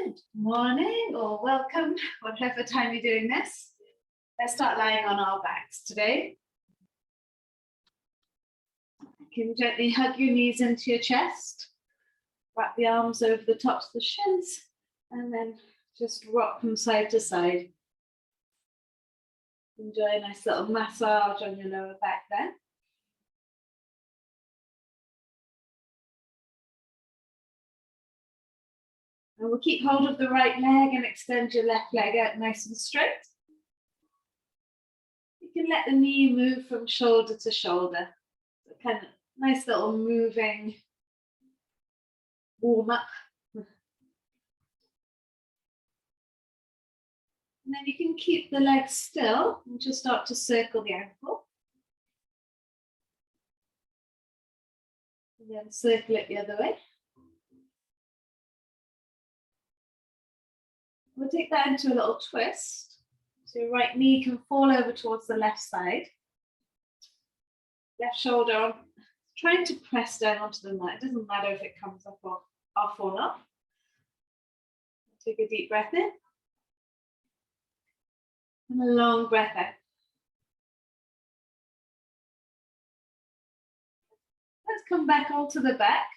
Good morning or welcome, whatever time you're doing this. Let's start lying on our backs today. You can gently hug your knees into your chest, wrap the arms over the tops of the shins, and then just rock from side to side. Enjoy a nice little massage on your lower back there. And we'll keep hold of the right leg and extend your left leg out nice and straight. You can let the knee move from shoulder to shoulder. So kind of nice little moving warm up. And then you can keep the legs still and just start to circle the ankle. And then circle it the other way. We'll take that into a little twist. So your right knee can fall over towards the left side. Left shoulder on, trying to press down onto the mat. It doesn't matter if it comes up or off or not. Take a deep breath in. And a long breath out. Let's come back onto the back.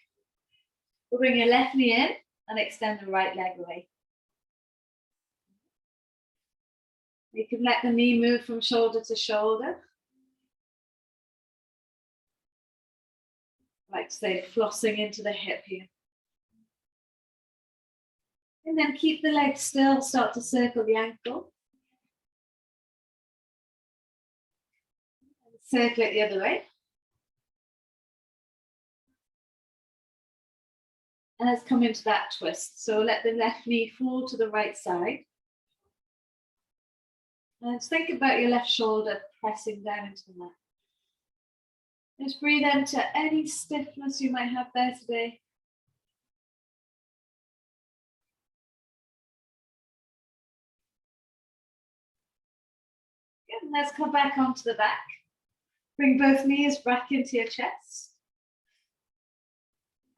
We'll bring your left knee in and extend the right leg away. You can let the knee move from shoulder to shoulder. Like say, flossing into the hip here. And then keep the leg still, start to circle the ankle. And circle it the other way. And let's come into that twist. So let the left knee fall to the right side. And think about your left shoulder pressing down into the mat. Just breathe into any stiffness you might have there today. Good, and let's come back onto the back. Bring both knees back into your chest.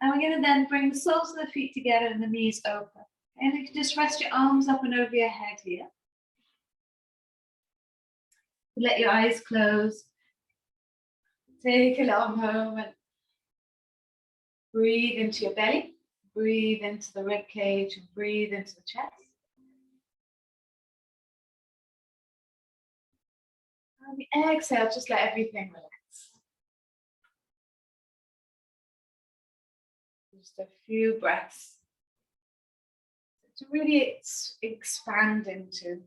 And we're going to then bring the soles of the feet together and the knees open. And you can just rest your arms up and over your head here. Let your eyes close. Take a little moment. Breathe into your belly. Breathe into the rib cage and breathe into the chest. And the exhale, just let everything relax. Just a few breaths to really expand into.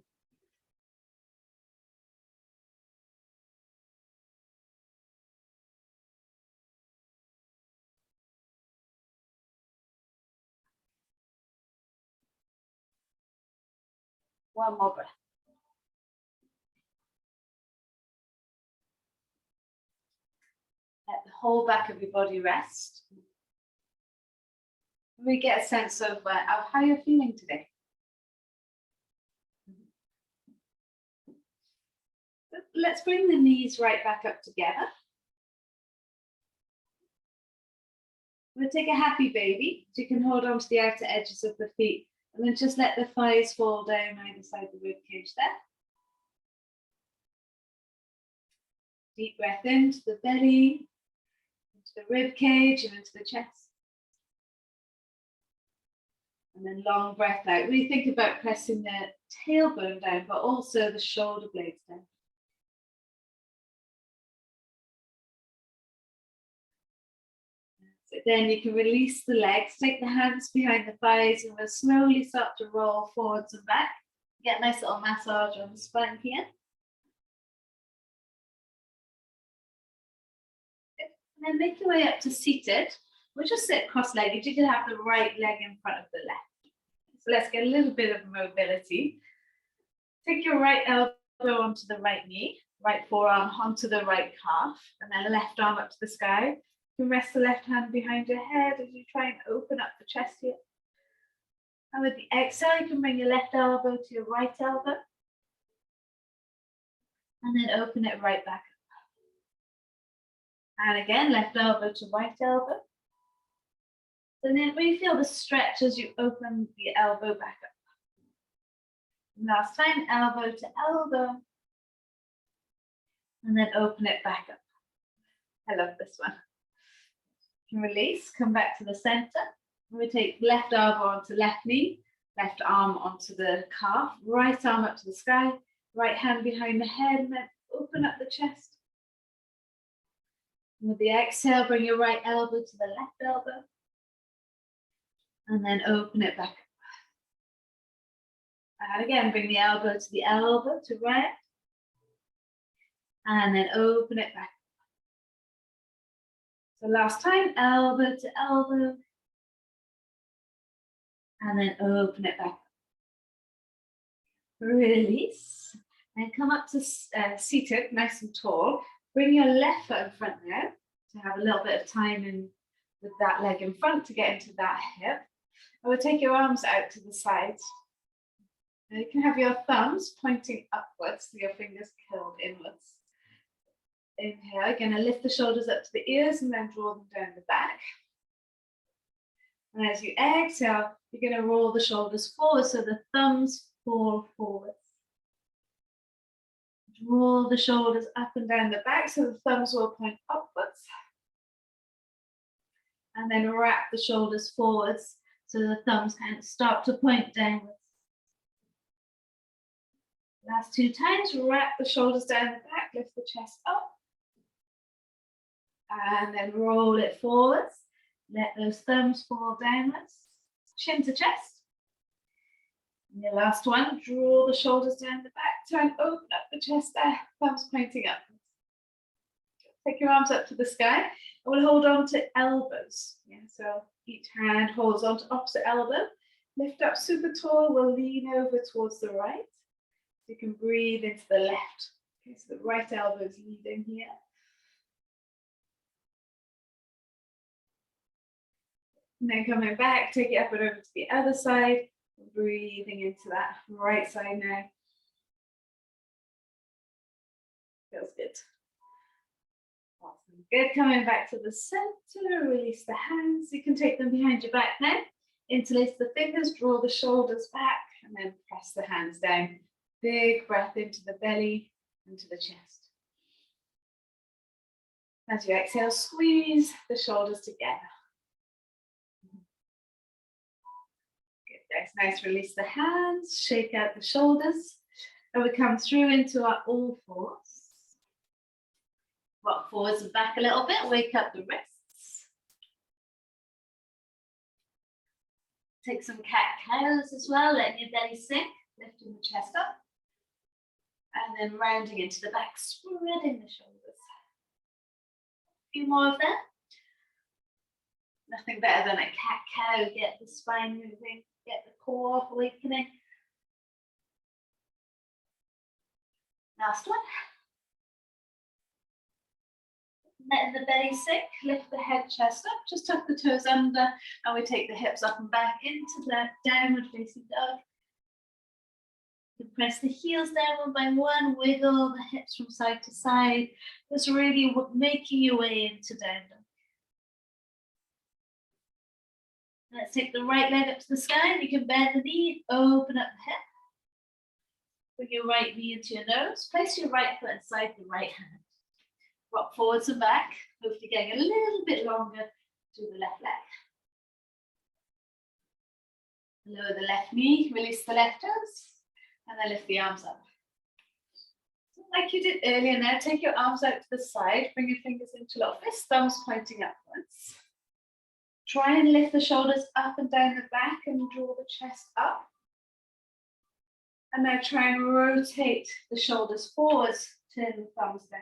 One more breath. Let the whole back of your body rest. We get a sense of how you're feeling today. Let's bring the knees right back up together. We'll take a happy baby, so you can hold on to the outer edges of the feet and then just let the thighs fall down either side of the rib cage there. Deep breath into the belly, into the rib cage and into the chest. And then long breath out. Really think about pressing the tailbone down, but also the shoulder blades down. So then you can release the legs, take the hands behind the thighs, and we'll slowly start to roll forwards and back. Get a nice little massage on the spine here. And then make your way up to seated. We'll just sit cross-legged. You can have the right leg in front of the left. So let's get a little bit of mobility. Take your right elbow onto the right knee, right forearm onto the right calf, and then left arm up to the sky. You can rest the left hand behind your head as you try and open up the chest here. And with the exhale, you can bring your left elbow to your right elbow. And then open it right back up. And again, left elbow to right elbow. So then we feel the stretch as you open the elbow back up. Last time, elbow to elbow. And then open it back up. I love this one. Release, come back to the center. We take left elbow onto left knee, left arm onto the calf, right arm up to the sky, right hand behind the head, and then open up the chest. And with the exhale, bring your right elbow to the left elbow, and then open it back up. And again, bring the elbow to right, and then open it back. So last time, elbow to elbow, and then open it back. Release, and come up to seated, nice and tall. Bring your left foot in front now to have a little bit of time in with that leg in front to get into that hip. I would take your arms out to the sides. And you can have your thumbs pointing upwards, so your fingers curled inwards. Inhale, you're going to lift the shoulders up to the ears and then draw them down the back. And as you exhale, you're going to roll the shoulders forward so the thumbs fall forward. Draw the shoulders up and down the back so the thumbs will point upwards. And then wrap the shoulders forwards so the thumbs kind of start to point downwards. Last 2 times, wrap the shoulders down the back, lift the chest up. And then roll it forwards. Let those thumbs fall downwards. Chin to chest. And your last one, draw the shoulders down the back. Try and open up the chest there. Thumbs pointing upwards. Take your arms up to the sky. And we'll hold on to elbows. Yeah, so each hand holds on to opposite elbow. Lift up super tall. We'll lean over towards the right. So you can breathe into the left. Okay, so the right elbow is leading here. And then coming back, take it up and over to the other side. Breathing into that right side now. Feels good. Awesome. Good. Coming back to the center. Release the hands. You can take them behind your back now. Interlace the fingers. Draw the shoulders back. And then press the hands down. Big breath into the belly, into the chest. As you exhale, squeeze the shoulders together. Nice, release the hands, shake out the shoulders, and we come through into our all fours. Rock forwards and back a little bit, wake up the wrists. Take some cat-cows as well, letting your belly sink, lifting the chest up. And then rounding into the back, spreading the shoulders. A few more of that. Nothing better than a cat-cow, get the spine moving. Get the core awakening. Last one. Letting the belly sink, lift the head, chest up, just tuck the toes under, and we take the hips up and back into that downward facing dog. You can press the heels down one by one, wiggle the hips from side to side. Just really making your way into down dog. Let's take the right leg up to the sky. You can bend the knee, open up the hip. Bring your right knee into your nose. Place your right foot inside the right hand. Rock forwards and back. Hopefully getting a little bit longer to the left leg. Lower the left knee, release the left toes, and then lift the arms up. Like you did earlier now, take your arms out to the side. Bring your fingers into little fists, thumbs pointing upwards. Try and lift the shoulders up and down the back and draw the chest up. And now try and rotate the shoulders forwards, turn the thumbs down.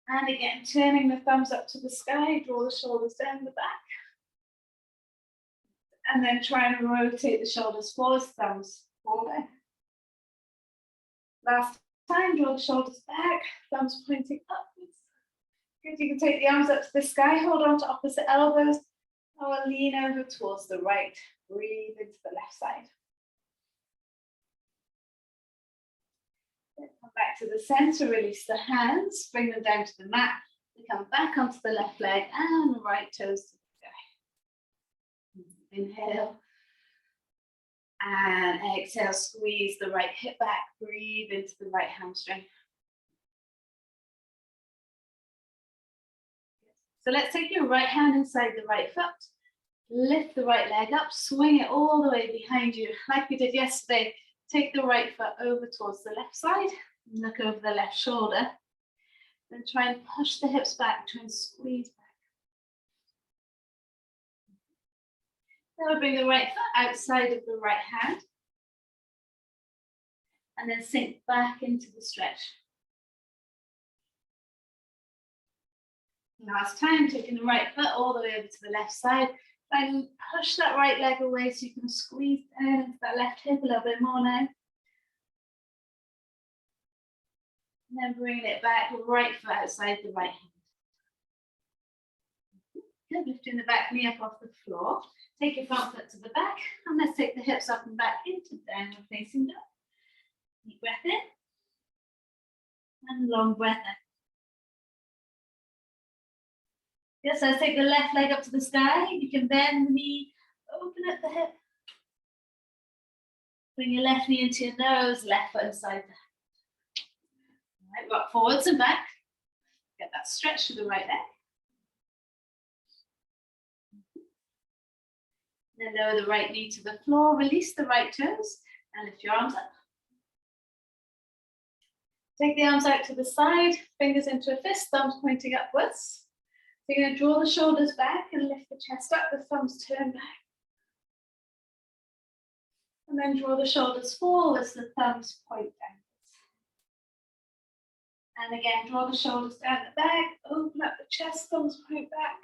And again, turning the thumbs up to the sky, draw the shoulders down the back. And then try and rotate the shoulders forwards, thumbs forward. Last time, draw the shoulders back, thumbs pointing upwards. Good, you can take the arms up to the sky, hold on to opposite elbows, and we'll lean over towards the right. Breathe into the left side. Then come back to the center, release the hands, bring them down to the mat. We come back onto the left leg and right toes to the sky. Inhale. And exhale, squeeze the right hip back, breathe into the right hamstring. So let's take your right hand inside the right foot, lift the right leg up, swing it all the way behind you. Like we did yesterday, take the right foot over towards the left side, look over the left shoulder, then try and push the hips back, try and squeeze back. Now bring the right foot outside of the right hand, and then sink back into the stretch. Last time, taking the right foot all the way over to the left side. Try and push that right leg away so you can squeeze down into that left hip a little bit more now. And then bringing it back, right foot outside the right hand. Good, lifting the back knee up off the floor. Take your front foot to the back, and let's take the hips up and back into downward facing dog. Deep breath in, and long breath out. Yes, so take the left leg up to the sky. You can bend the knee, open at the hip. Bring your left knee into your nose, left foot inside the hand. All right, rock forwards and back. Get that stretch to the right leg. Then lower the right knee to the floor, release the right toes, and lift your arms up. Take the arms out to the side, fingers into a fist, thumbs pointing upwards. So you're going to draw the shoulders back and lift the chest up, the thumbs turn back. And then draw the shoulders forwards, the thumbs point downwards. And again, draw the shoulders down the back, open up the chest, thumbs point back.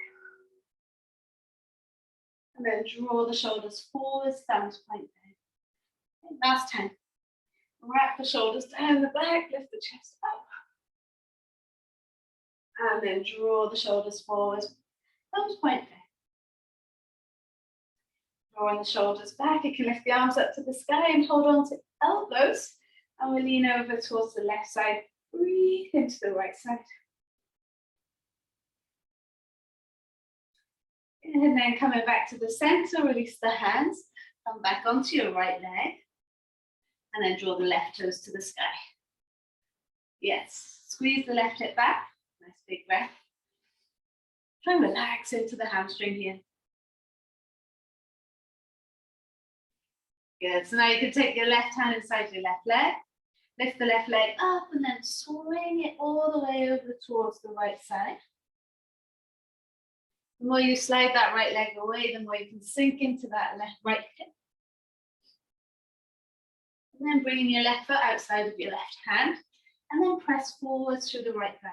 And then draw the shoulders forwards, thumbs point down. Okay, last time. Wrap the shoulders down the back, lift the chest up. And then draw the shoulders forwards, thumbs point down. Drawing the shoulders back, you can lift the arms up to the sky and hold on to elbows. And we'll lean over towards the left side. Breathe into the right side. And then coming back to the center, release the hands. Come back onto your right leg. And then draw the left toes to the sky. Yes, squeeze the left hip back. Nice big breath. Try and relax into the hamstring here. Good, so now you can take your left hand inside your left leg. Lift the left leg up and then swing it all the way over towards the right side. The more you slide that right leg away, the more you can sink into that right hip. And then bringing your left foot outside of your left hand, and then press forwards through the right thigh.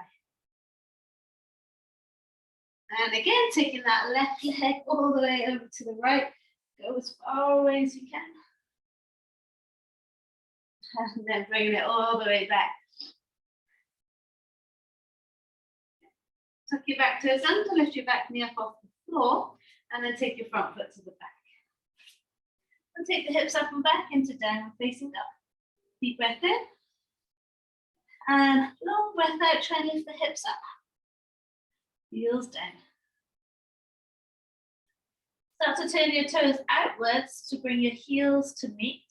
And again, taking that left leg all the way over to the right, go as far away as you can. And then bringing it all the way back. Tuck your back toes under, lift your back knee up off the floor, and then take your front foot to the back. And take the hips up and back into downward facing dog. Deep breath in. And long breath out, try and lift the hips up. Heels down. Start to turn your toes outwards to bring your heels to meet.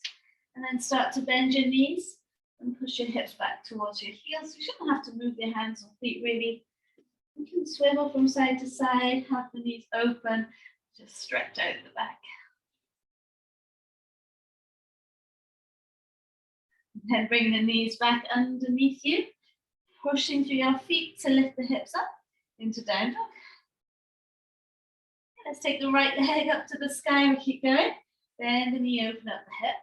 And then start to bend your knees and push your hips back towards your heels. You shouldn't have to move your hands or feet really. You can swivel from side to side, have the knees open, just stretch out the back. Then bring the knees back underneath you, pushing through your feet to lift the hips up into down dog. Let's take the right leg up to the sky and keep going. Bend the knee, open up the hip.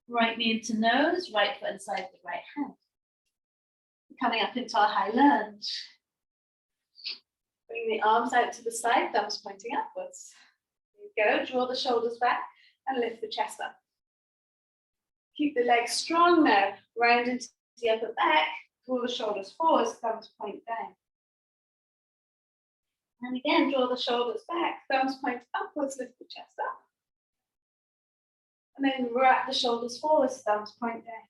Right knee into nose, right foot inside the right hand. Coming up into our high lunge. Bring the arms out to the side, thumbs pointing upwards. There you go, draw the shoulders back and lift the chest up. Keep the legs strong now, round into the upper back, draw the shoulders forwards, thumbs point down. And again, draw the shoulders back, thumbs point upwards, lift the chest up. And then wrap the shoulders forwards, thumbs point down.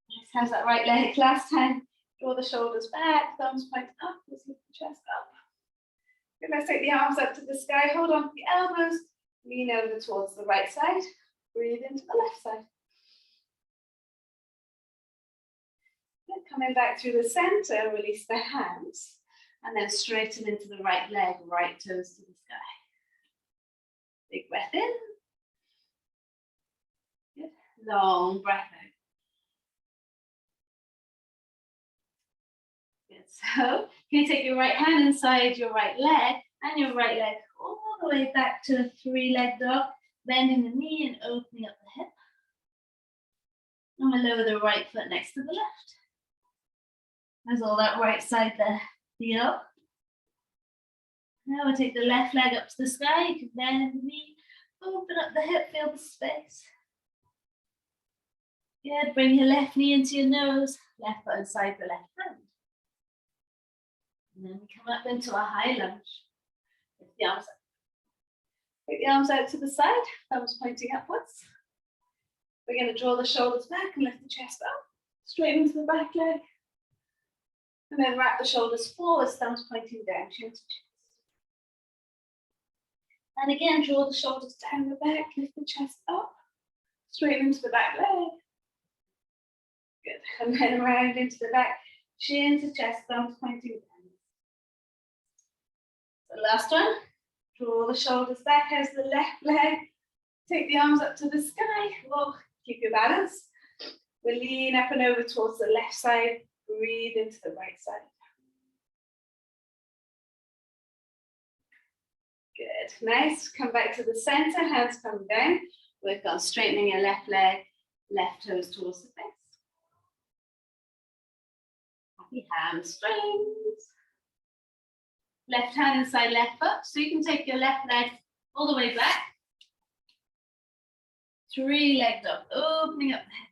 Nice, how's that right leg? Last time, draw the shoulders back, thumbs point upwards, lift the chest up. Good, let's take the arms up to the sky, hold on to the elbows, lean over towards the right side, breathe into the left side. Good, coming back through the center, release the hands, and then straighten into the right leg, right toes to the sky. Big breath in. Good, long breath out. Good, so can you take your right hand inside your right leg and your right leg all the way back to a three-leg dog, bending the knee and opening up the hip. And we'll lower the right foot next to the left. How's all that right side there? Feel? Now we'll take the left leg up to the sky. You can bend the knee, open up the hip, feel the space. Good, bring your left knee into your nose, left foot inside the left hand. And then we come up into a high lunge. Lift the arms up. Take the arms out to the side, thumbs pointing upwards. We're going to draw the shoulders back and lift the chest up, straight into the back leg. And then wrap the shoulders forward, thumbs pointing down, chin to chest. And again, draw the shoulders down the back, lift the chest up, straight into the back leg. Good, and then around into the back, chin to chest, thumbs pointing down. The last one, draw the shoulders back as the left leg. Take the arms up to the sky. Oh, keep your balance. We'll lean up and over towards the left side. Breathe into the right side. Good, nice. Come back to the center, hands come down. Work on straightening your left leg, left toes towards the face. Happy hamstrings. Left hand inside left foot. So you can take your left leg all the way back. Three-leg dog, opening up the hip.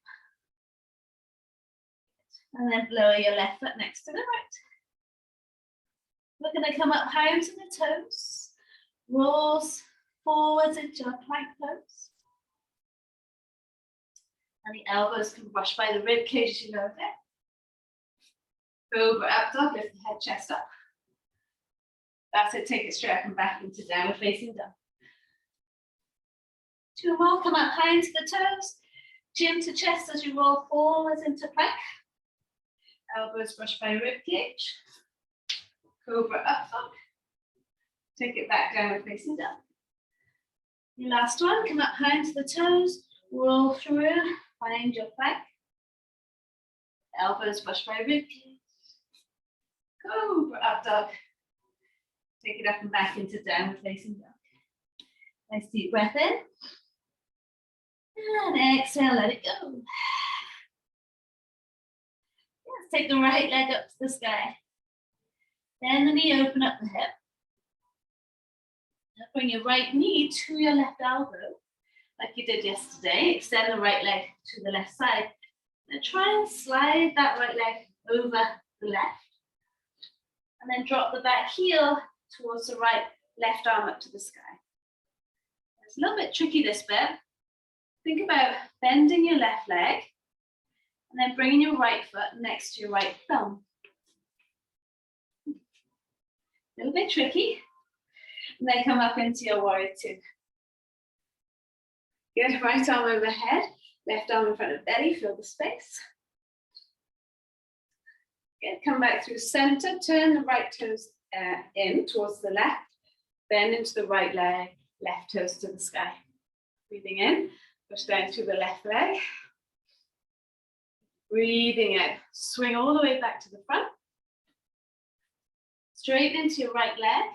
And then lower your left foot next to the right. We're going to come up high onto the toes. Rolls forwards into a plank pose. And the elbows can brush by the rib cage as you lower down. Cobra up dog, lift the head, chest up. That's it, take it straight up and back into downward facing dog. Two more, come up high into the toes. Chin to chest as you roll forwards into plank. Elbows brush by rib cage. Cobra up dog. Take it back downward facing dog. Your last one, come up high into the toes. Roll through, find your plank. Elbows brush by rib cage. Cobra up dog. Take it up and back into downward facing dog. Nice deep breath in. And exhale, let it go. Let's take the right leg up to the sky. Bend the knee, open up the hip. Now bring your right knee to your left elbow, like you did yesterday. Extend the right leg to the left side. Now try and slide that right leg over the left. And then drop the back heel towards the right, left arm up to the sky. It's a little bit tricky, this bit. Think about bending your left leg and then bringing your right foot next to your right thumb. A little bit tricky. And then come up into your warrior two. Good, right arm overhead, left arm in front of belly, feel the space. Good, come back through center, turn the right toes in towards the left, bend into the right leg, left toes to the sky. Breathing in, push down through the left leg. Breathing out, swing all the way back to the front. Straight into your right leg.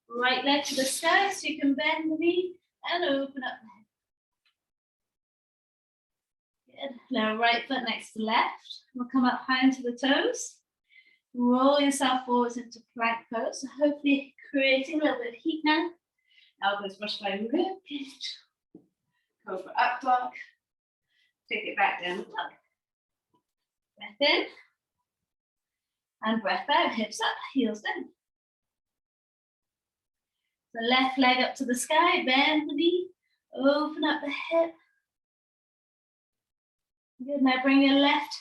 Right leg to the sky so you can bend the knee and open up the head. Good. Now right foot next to left. We'll come up high into the toes. Roll yourself forwards into plank pose. So hopefully creating a little bit of heat now. Elbows brush by rib cage. Cobra up dog. Take it back down the dog. Breath in. And breath out. Hips up, heels down. The left leg up to the sky, bend the knee, open up the hip. Good, now bring your left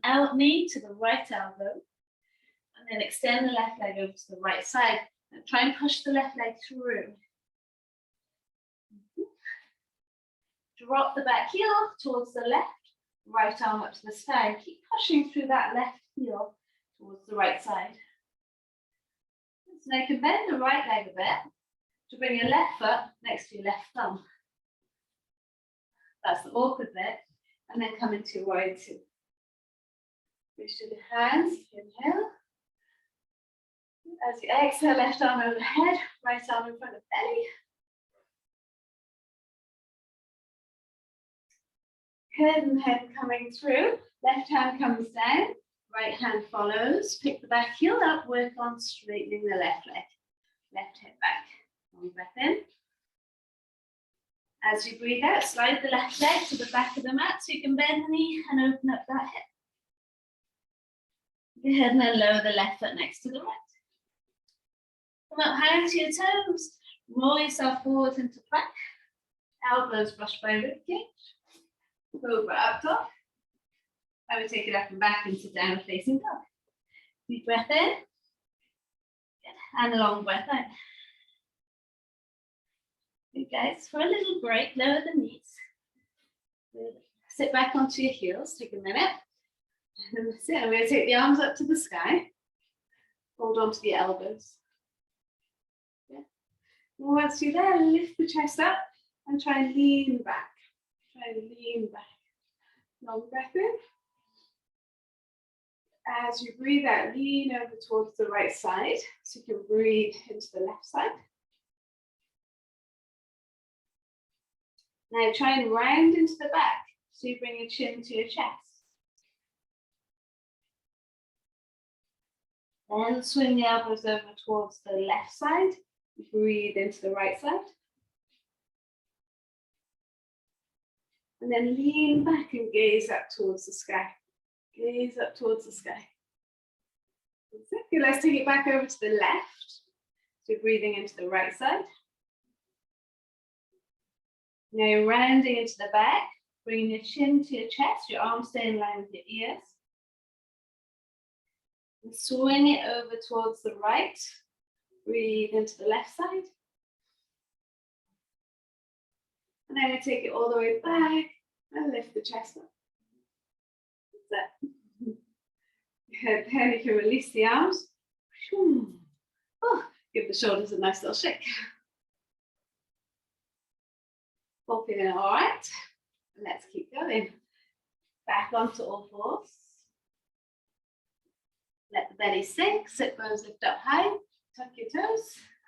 out knee to the right elbow. And then extend the left leg over to the right side. And try and push the left leg through. Drop the back heel towards the left, right arm up to the sky. Keep pushing through that left heel towards the right side. So now you can bend the right leg a bit to bring your left foot next to your left thumb. That's the awkward bit. And then come into warrior two. Reach to the hands, inhale. As you exhale, left arm overhead, right arm in front of belly. Head and head coming through, left hand comes down, right hand follows, pick the back heel up, work on straightening the left leg, left hip back. Long breath in. As you breathe out, slide the left leg to the back of the mat so you can bend the knee and open up that hip. Go ahead and then lower the left foot next to the right. Come up high to your toes, roll yourself forward into plank, elbows brush by ribcage. Cobra up top. I would take it up and back into downward facing dog. Deep breath in. Good. And a long breath out. Good guys, for a little break, lower the knees. Good. Sit back onto your heels, take a minute. And that's it. I'm going to take the arms up to the sky. Hold on to the elbows. Good. And once you're there, lift the chest up and try and lean back. Try and lean back. Long breath in. As you breathe out, lean over towards the right side. So you can breathe into the left side. Now try and round into the back. So you bring your chin to your chest. Then swing the elbows over towards the left side. Breathe into the right side. And then lean back and gaze up towards the sky. Gaze up towards the sky. Okay, let's take it back over to the left. So breathing into the right side. Now you're rounding into the back. Bringing your chin to your chest, your arms stay in line with your ears. And swing it over towards the right. Breathe into the left side. And then we take it all the way back and lift the chest up. That's it. Then you can release the arms. Oh, give the shoulders a nice little shake. All feeling all right. Let's keep going. Back onto all fours. Let the belly sink, sit bones lift up high, tuck your toes,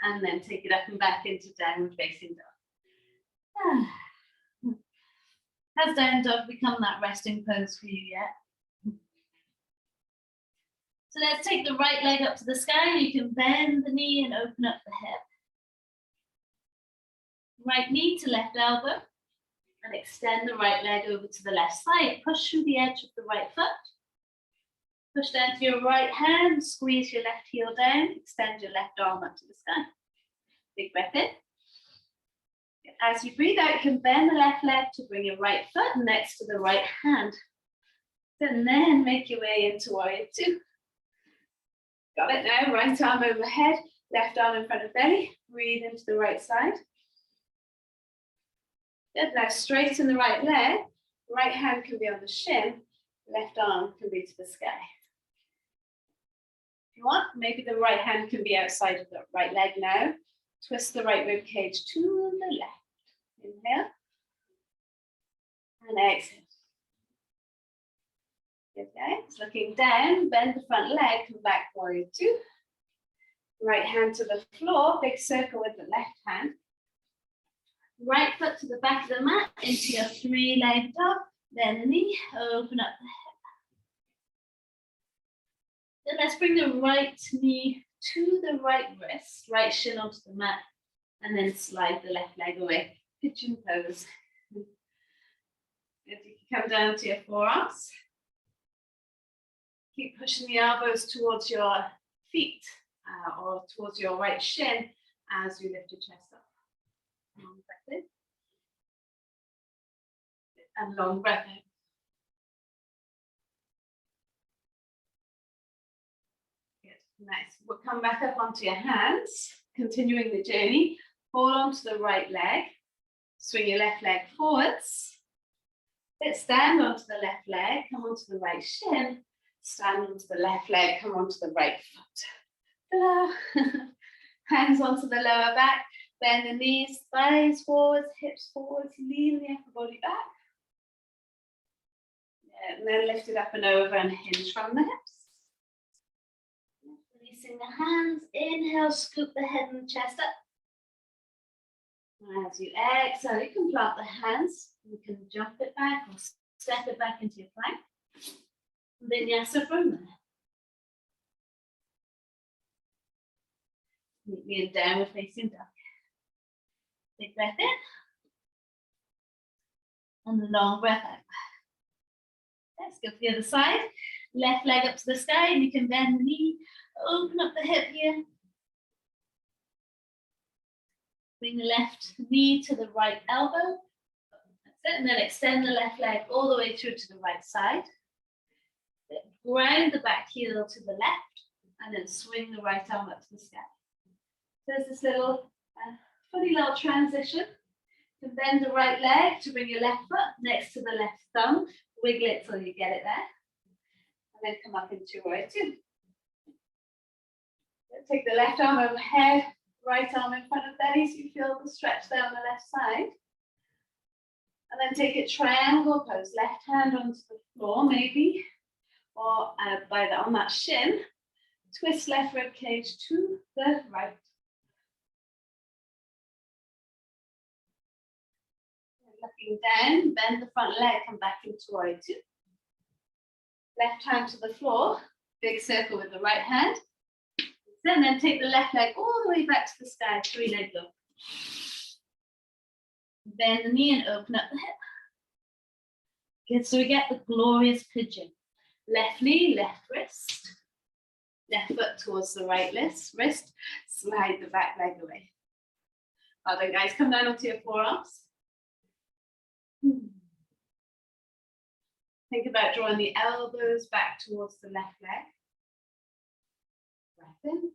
and then take it up and back into downward facing dog. Has down dog become that resting pose for you yet? So let's take the right leg up to the sky. You can bend the knee and open up the hip. Right knee to left elbow. And extend the right leg over to the left side. Push through the edge of the right foot. Push down to your right hand. Squeeze your left heel down. Extend your left arm up to the sky. Big breath in. As you breathe out, you can bend the left leg to bring your right foot next to the right hand. And then make your way into warrior two. Got it now. Right arm overhead. Left arm in front of belly. Breathe into the right side. Good. Now straighten the right leg. Right hand can be on the shin. Left arm can be to the sky. If you want, maybe the right hand can be outside of the right leg now. Twist the right rib cage to the left. Inhale. And exhale. Good, guys. Looking down, bend the front leg, come back, warrior two. Right hand to the floor, big circle with the left hand. Right foot to the back of the mat, into your three-legged dog. Bend the knee, open up the hip. Then let's bring the right knee to the right wrist, right shin onto the mat, and then slide the left leg away. Pigeon pose. If you can come down to your forearms. Keep pushing the elbows towards your feet or towards your right shin as you lift your chest up. Long breath in. And long breath out. Good. Nice. We'll come back up onto your hands, continuing the journey. Hold on to the right leg. Swing your left leg forwards. Let's stand onto the left leg, come onto the right shin. Stand onto the left leg, come onto the right foot. Hands onto the lower back. Bend the knees, thighs forwards, hips forwards. Lean the upper body back. Yeah, and then lift it up and over and hinge from the hips. Releasing the hands, inhale, scoop the head and the chest up. As you exhale, you can plant the hands, you can jump it back or step it back into your plank. Vinyasa from there. Meet me in downward facing dog. Big breath in. And a long breath out. Let's go for the other side. Left leg up to the sky, and you can bend the knee, open up the hip here. Bring the left knee to the right elbow. That's it. And then extend the left leg all the way through to the right side. Then ground the back heel to the left, and then swing the right arm up to the sky. There's this little funny little transition. You can bend the right leg to bring your left foot next to the left thumb. Wiggle it till you get it there. And then come up into right two. Take the left arm overhead, right arm in front of belly, so you feel the stretch there on the left side. And then take it triangle pose. Left hand onto the floor, maybe, or on that shin. Twist left rib cage to the right. Looking down, bend the front leg, come back into warrior two. Left hand to the floor, big circle with the right hand. And then take the left leg all the way back to the sky, three-leg up. Bend the knee and open up the hip. Good, so we get the glorious pigeon. Left knee, left wrist. Left foot towards the right wrist. Slide the back leg away. Well done, guys. Come down onto your forearms. Think about drawing the elbows back towards the left leg. Breath in.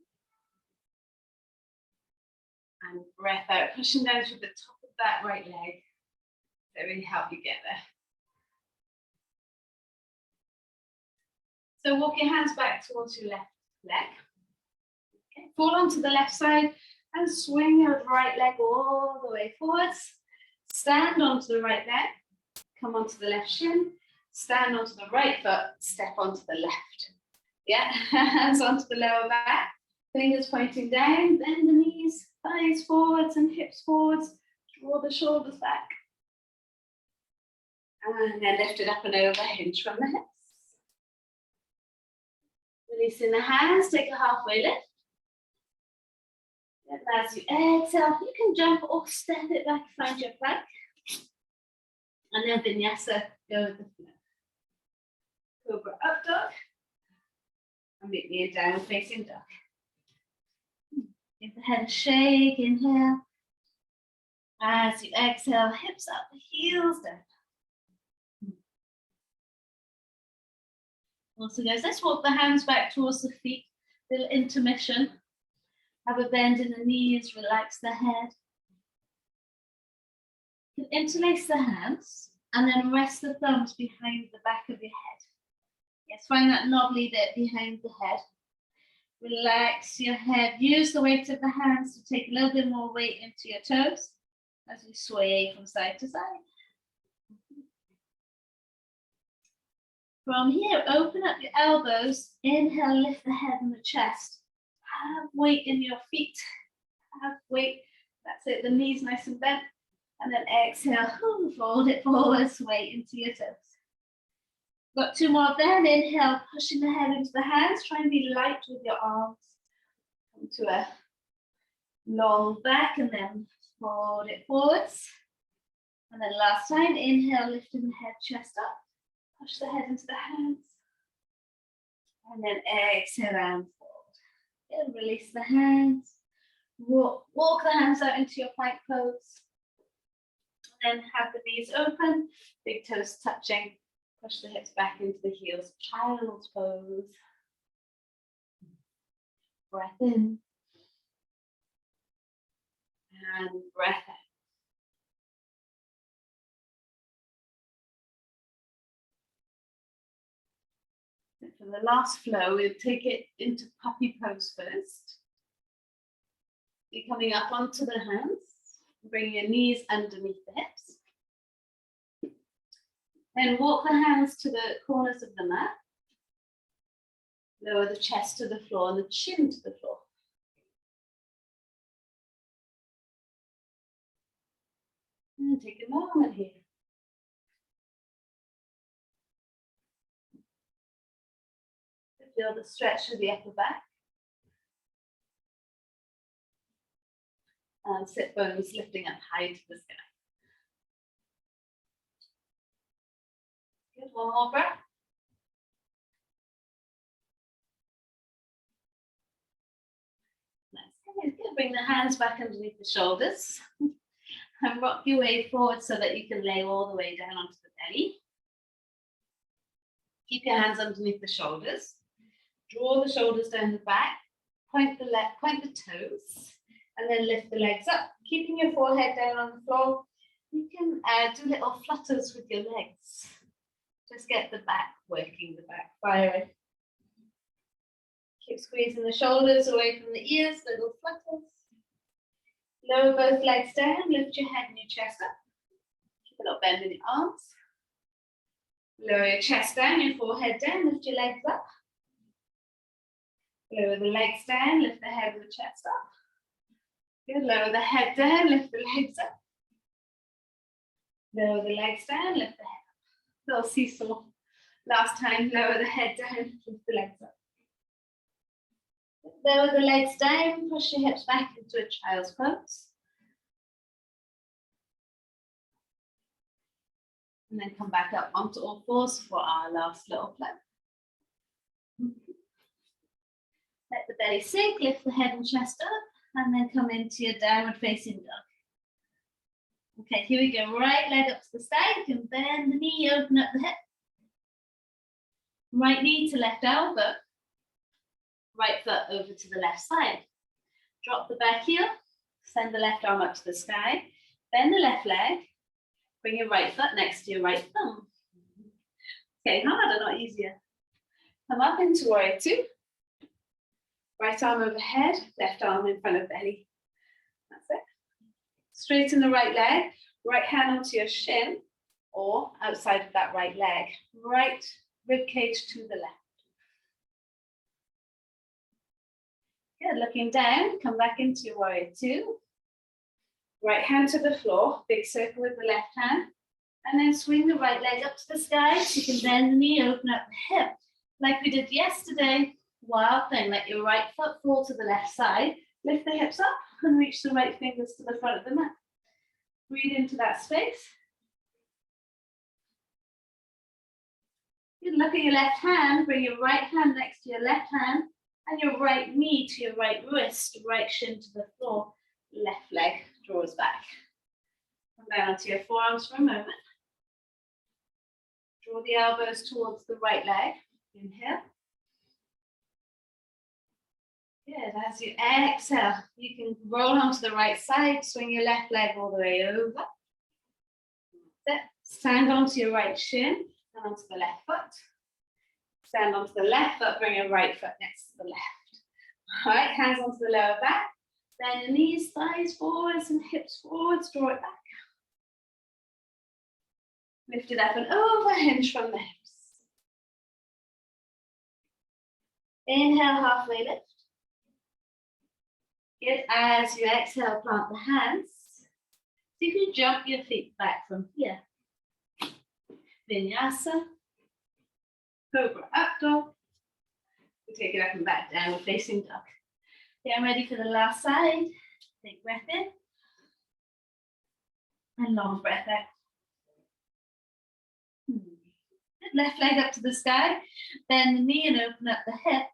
And breath out, pushing down to the top of that right leg. That really help you get there. So walk your hands back towards your left leg. Okay. Fall onto the left side and swing your right leg all the way forwards. Stand onto the right leg, come onto the left shin, stand onto the right foot, step onto the left. Yeah, hands onto the lower back, fingers pointing down, bend the knees, thighs forwards and hips forwards, draw the shoulders back. And then lift it up and over, hinge from the hips. Releasing the hands, take a halfway lift. And as you exhale, you can jump or step it back, find your plank. And then vinyasa, go with the flow. Cobra up dog. And meet me in down facing dog. Give the head a shake, inhale. As you exhale, hips up, heels down. Also guys, let's walk the hands back towards the feet. Little intermission. Have a bend in the knees, relax the head. You can interlace the hands and then rest the thumbs behind the back of your head. Yes, find that knobbly bit behind the head. Relax your head. Use the weight of the hands to take a little bit more weight into your toes as you sway from side to side. From here, open up your elbows. Inhale, lift the head and the chest. Have weight in your feet. Have weight. That's it. The knees nice and bent. And then exhale. Fold it forward. Sway into your toes. Got two more there. Inhale, pushing the head into the hands. Try and be light with your arms. Come to a long back and then fold it forwards. And then last time, inhale, lifting the head, chest up. Push the head into the hands. And then exhale and fold. And release the hands. Walk the hands out into your plank pose. And then have the knees open, big toes touching. Push the hips back into the heels. Child's pose. Breath in. And breath out. For the last flow, we'll take it into puppy pose first. You're coming up onto the hands. Bring your knees underneath the hips. Then walk the hands to the corners of the mat. Lower the chest to the floor and the chin to the floor. And take a moment here. Feel the stretch of the upper back. And sit bones lifting up high to the sky. Good, one more breath. Nice. Good. Bring the hands back underneath the shoulders. And rock your way forward so that you can lay all the way down onto the belly. Keep your hands underneath the shoulders. Draw the shoulders down the back. Point the toes. And then lift the legs up, keeping your forehead down on the floor. You can do little flutters with your legs. Just get the back working, the back firing. Keep squeezing the shoulders away from the ears, little flutters. Lower both legs down, lift your head and your chest up. Keep a little bend in your arms. Lower your chest down, your forehead down, lift your legs up. Lower the legs down, lift the head and the chest up. Good, lower the head down, lift the legs up. Lower the legs down, lift the head up. Little seesaw. Last time, lower the head down, lift the legs up. Lower the legs down, push your hips back into a child's pose. And then come back up onto all fours for our last little flow. Let the belly sink, lift the head and chest up. And then come into your downward facing dog. Okay, here we go. Right leg up to the side. You can bend the knee, open up the hip. Right knee to left elbow. Right foot over to the left side. Drop the back heel. Send the left arm up to the sky. Bend the left leg. Bring your right foot next to your right thumb. Okay, harder, not easier. Come up into warrior two. Right arm overhead, left arm in front of belly. That's it. Straighten the right leg, right hand onto your shin or outside of that right leg. Right rib cage to the left. Good, looking down, come back into your warrior two. Right hand to the floor, big circle with the left hand. And then swing the right leg up to the sky so you can bend the knee, open up the hip. Like we did yesterday. Wild thing, let your right foot fall to the left side, lift the hips up and reach the right fingers to the front of the mat. Breathe into that space. Good, look at your left hand, bring your right hand next to your left hand and your right knee to your right wrist, right shin to the floor, left leg draws back. Come down onto your forearms for a moment. Draw the elbows towards the right leg, inhale. Good, as you exhale, you can roll onto the right side, swing your left leg all the way over. Stand onto your right shin and onto the left foot. Stand onto the left foot, bring your right foot next to the left. All right, hands onto the lower back. Bend your knees, thighs forwards and hips forwards, draw it back. Lift it up and over, hinge from the hips. Inhale, halfway lift. Good, as you exhale, plant the hands. So you can jump your feet back from here. Vinyasa. Cobra up dog. We take it up and back, downward facing dog. Okay, I'm ready for the last side. Take breath in. And long breath out. Left leg up to the sky. Bend the knee and open up the hip.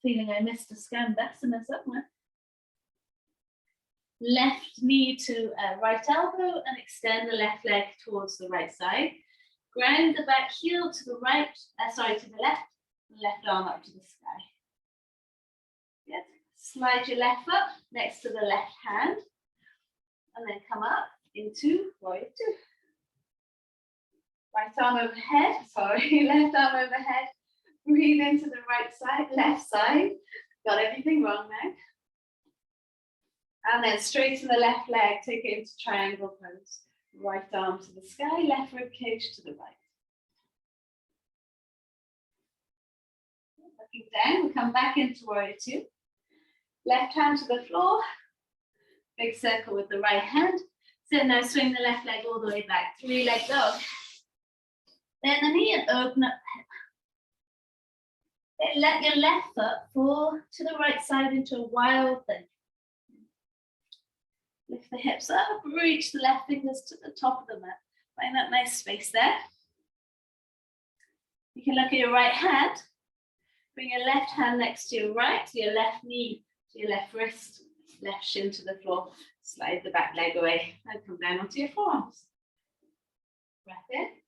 Feeling I missed a Skandasana somewhere. Left knee to right elbow and extend the left leg towards the right side. Ground the back heel to the right, to the left arm up to the sky. Good. Slide your left foot next to the left hand, and then come up into warrior two. Right arm overhead, sorry, left arm overhead. Breathe into the right side, left side. Got everything wrong now. And then straighten the left leg, take it into triangle pose. Right arm to the sky, left rib cage to the right. Looking down, we come back into warrior two. Left hand to the floor. Big circle with the right hand. So now swing the left leg all the way back. Three-leg dog. Bend the knee and open up the hip. Let your left foot fall to the right side into a wild thing. Lift the hips up, reach the left fingers to the top of the mat. Find that nice space there. You can look at your right hand. Bring your left hand next to your right, to your left knee, to your left wrist, left shin to the floor. Slide the back leg away and come down onto your forearms. Breath in.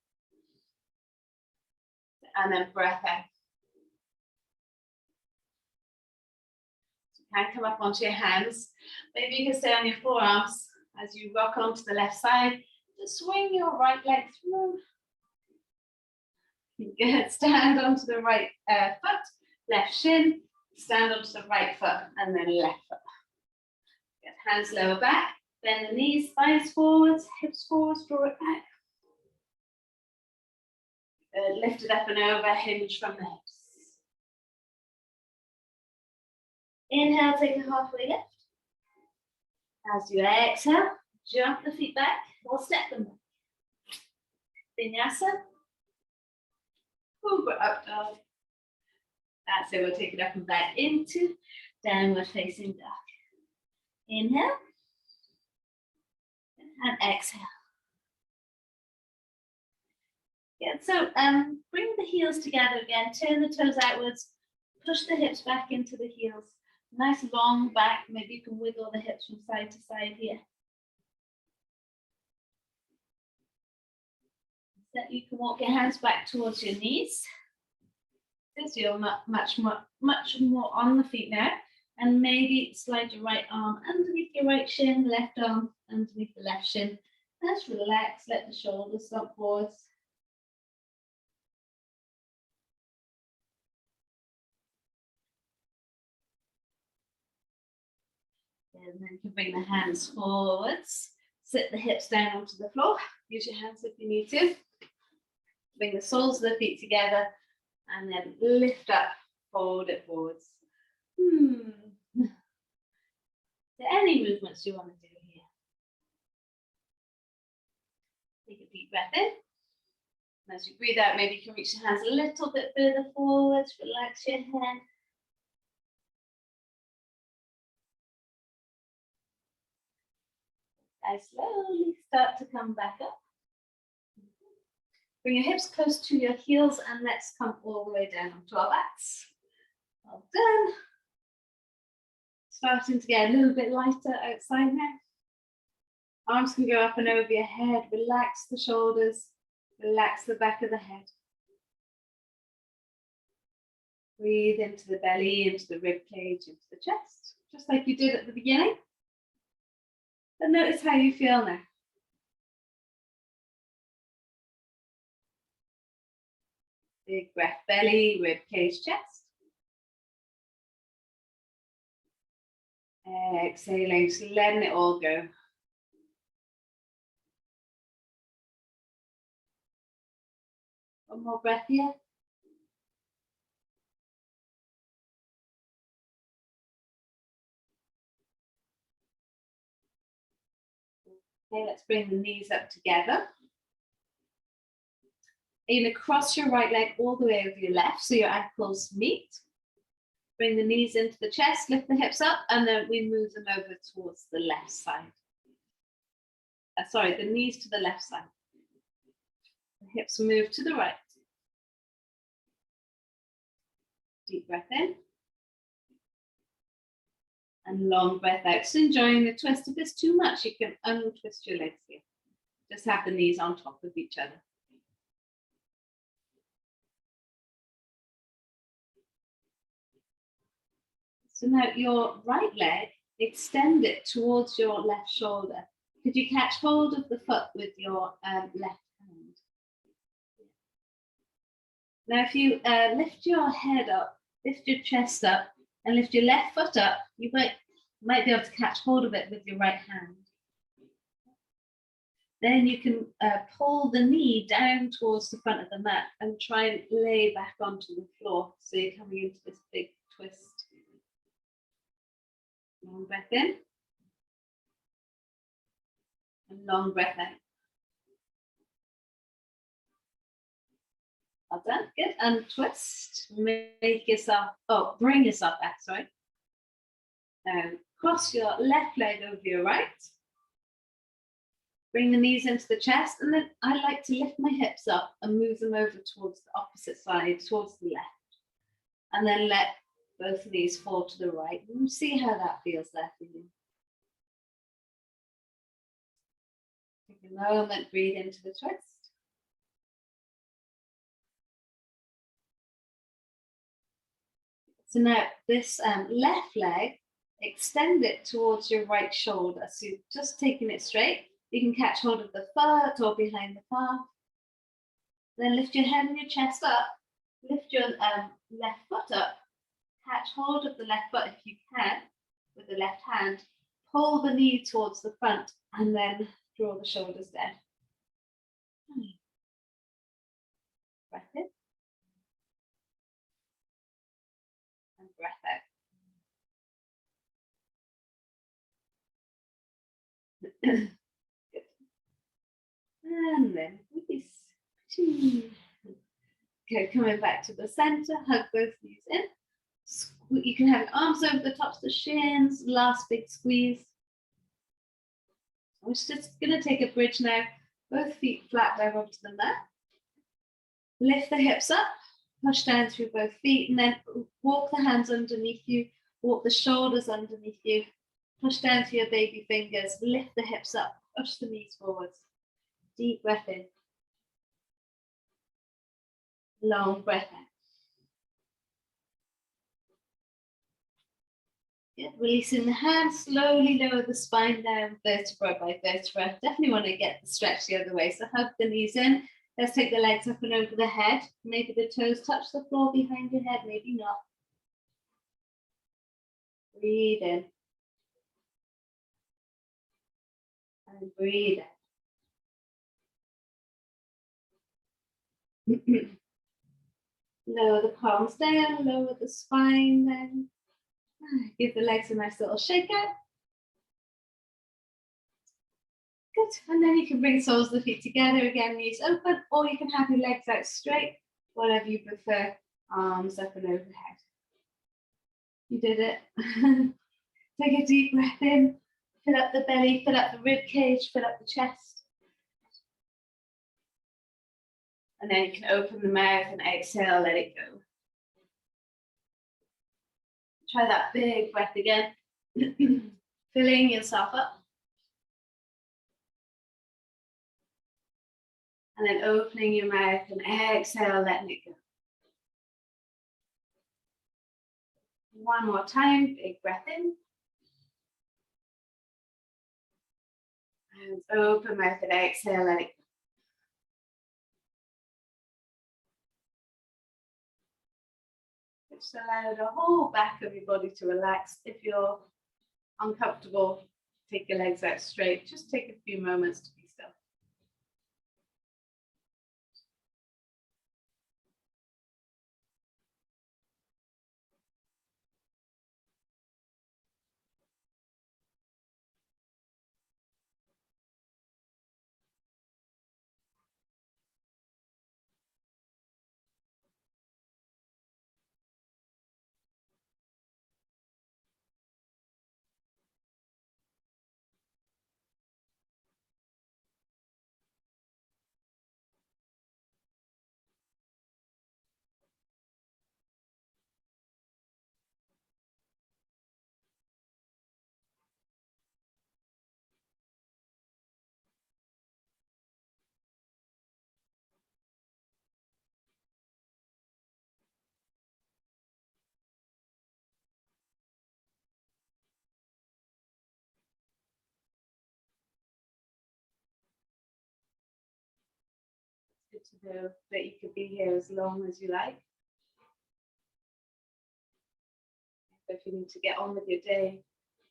And then breath out. You can come up onto your hands. Maybe you can stay on your forearms as you rock onto the left side. Just swing your right leg through. Good. Stand onto the right foot, left shin. Stand onto the right foot and then left foot. Get hands lower back. Bend the knees, thighs forwards, hips forwards, draw it back. Lift it up and over, hinge from the hips. Inhale, take a halfway lift. As you exhale, jump the feet back or step them back. Vinyasa. Cobra up dog. That's it, we'll take it up and back into downward facing dog. Inhale. And exhale. Good, so bring the heels together again, turn the toes outwards, push the hips back into the heels. Nice long back, maybe you can wiggle the hips from side to side here. So you can walk your hands back towards your knees. So you're much more on the feet now. And maybe slide your right arm underneath your right shin, left arm underneath the left shin. Just relax, let the shoulders slump forwards. And then you can bring the hands forwards. Sit the hips down onto the floor. Use your hands if you need to. Bring the soles of the feet together and then lift up, fold it forwards. So any movements you want to do here. Take a deep breath in. And as you breathe out, maybe you can reach your hands a little bit further forwards. Relax your head. I slowly start to come back up. Bring your hips close to your heels and let's come all the way down onto our backs. Well done. Starting to get a little bit lighter outside now. Arms can go up and over your head. Relax the shoulders. Relax the back of the head. Breathe into the belly, into the rib cage, into the chest, just like you did at the beginning. And notice how you feel now. Big breath, belly, rib cage, chest. Exhaling, so letting it all go. One more breath here. Okay, let's bring the knees up together. You're going to cross your right leg all the way over your left so your ankles meet. Bring the knees into the chest, lift the hips up, and then we move them over towards the left side. Sorry, the knees to the left side. The hips move to the right. Deep breath in. And long breath out. So enjoying the twist. If it's too much, you can untwist your legs here. Just have the knees on top of each other. So now your right leg, extend it towards your left shoulder. Could you catch hold of the foot with your left hand? Now, if you lift your head up, lift your chest up, and lift your left foot up, you might be able to catch hold of it with your right hand. Then you can pull the knee down towards the front of the mat and try and lay back onto the floor. So you're coming into this big twist. Long breath in. And long breath out. Well done, good. And twist. Make yourself, bring yourself back, sorry. Now cross your left leg over your right. Bring the knees into the chest, and then I like to lift my hips up and move them over towards the opposite side, towards the left. And then let both knees fall to the right. And see how that feels there for you. Take a moment, breathe into the twist. So now this left leg, extend it towards your right shoulder. So you're just taking it straight. You can catch hold of the foot or behind the calf. Then lift your head and your chest up. Lift your left foot up. Catch hold of the left foot if you can with the left hand. Pull the knee towards the front and then draw the shoulders down. Breath in. And breath out. Good. And then release. Okay, coming back to the center, hug both knees in. You can have your arms over the tops of the shins, last big squeeze. We're just going to take a bridge now, both feet flat down onto the mat. Lift the hips up, push down through both feet, and then walk the hands underneath you, walk the shoulders underneath you, push down through your baby fingers, lift the hips up, push the knees forwards. Deep breath in. Long breath out. Good. Releasing the hands, slowly lower the spine down, vertebra by vertebra. Definitely want to get the stretch the other way. So hug the knees in. Let's take the legs up and over the head. Maybe the toes touch the floor behind your head, maybe not. Breathe in. And breathe out. Lower the palms down, lower the spine then. Give the legs a nice little shake out. Good, and then you can bring soles of the feet together again, knees open, or you can have your legs out straight, whatever you prefer, arms up and overhead. You did it. Take a deep breath in, fill up the belly, fill up the rib cage, fill up the chest. And then you can open the mouth and exhale, let it go. Try that big breath again, filling yourself up. And then opening your mouth and exhale, letting it go. One more time, big breath in. And open mouth and exhale, let it go. Just allow the whole back of your body to relax. If you're uncomfortable, take your legs out straight. Just take a few moments to be still. good to know that you could be here as long as you like. If you need to get on with your day,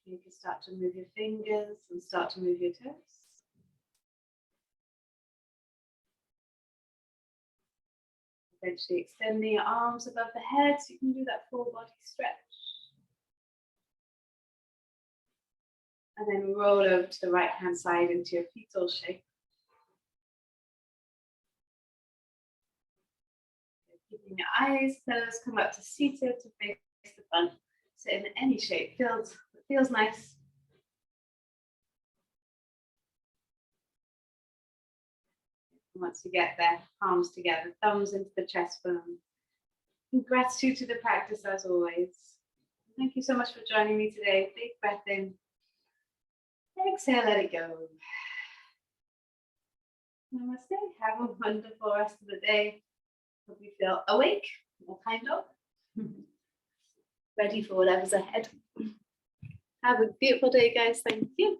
you can start to move your fingers and start to move your toes. Eventually extending your arms above the head so you can do that full body stretch. And then roll over to the right hand side into your fetal shape. Keeping your eyes closed, come up to seated to face the front. Sit in any shape, feels nice. Once you get there, palms together, thumbs into the chest bone. And gratitude to the practice as always. Thank you so much for joining me today. Big breath in. Exhale, let it go. Namaste. Have a wonderful rest of the day. Hope you feel awake, or kind of. Ready for whatever's ahead. Have a beautiful day, guys. Thank you.